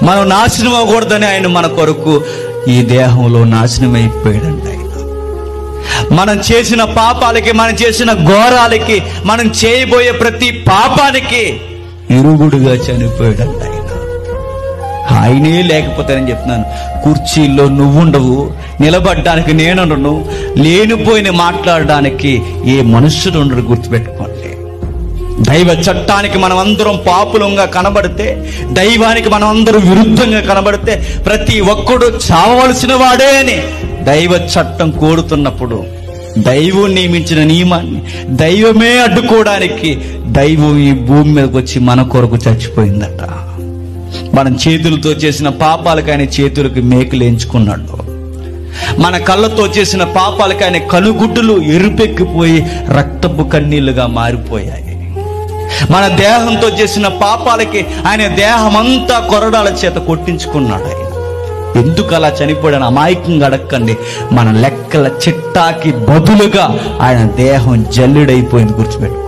మనం నాశనం అవ్వకూడదని ఆయన మన కొరకు ఈ దేహంలో నాశనం అయిపోయాడండి. ఆయన మనం చేసిన పాపాలకి, మనం చేసిన ఘోరాలకి, మనం చేయబోయే ప్రతి పాపానికి ఇరుగుడుగా చనిపోయాడండి. ఆయనే లేకపోతే నేను చెప్తున్నాను, కుర్చీల్లో నువ్వుండవు, నిలబడ్డానికి నేనుండను, లేనిపోయిన మాట్లాడడానికి ఏ మనుష్యుడు ఉండడు. గుర్తుపెట్టుకోండి. దైవ చట్టానికి మనం అందరం పాపులంగా కనబడితే, దైవానికి మనం అందరం విరుద్ధంగా కనబడితే, ప్రతి ఒక్కడు చావవలసిన వాడే అని దైవ చట్టం కోరుతున్నప్పుడు, దైవం నియమించిన నియమాన్ని దైవమే అడ్డుకోవడానికి దైవం ఈ భూమి మీదకి వచ్చి మన కొరకు చచ్చిపోయిందట. మనం చేతులతో చేసిన పాపాలకు ఆయన చేతులకు మేకులు ఎంచుకున్నాడు. మన కళ్ళతో చేసిన పాపాలకు ఆయన కనుగుడ్డులు ఎరుపెక్కిపోయి రక్తపు కన్నీళ్లుగా మారిపోయాయి. మన దేహంతో చేసిన పాపాలకి ఆయన దేహమంతా కొరడాల చేత కొట్టించుకున్నాడు. ఆయన ఎందుకు అలా చనిపోయాడని అమాయకంగా అడక్కండి. మన లెక్కల చిట్టాకి బదులుగా ఆయన దేహం జల్లుడైపోయింది. గుర్తుపెట్టు.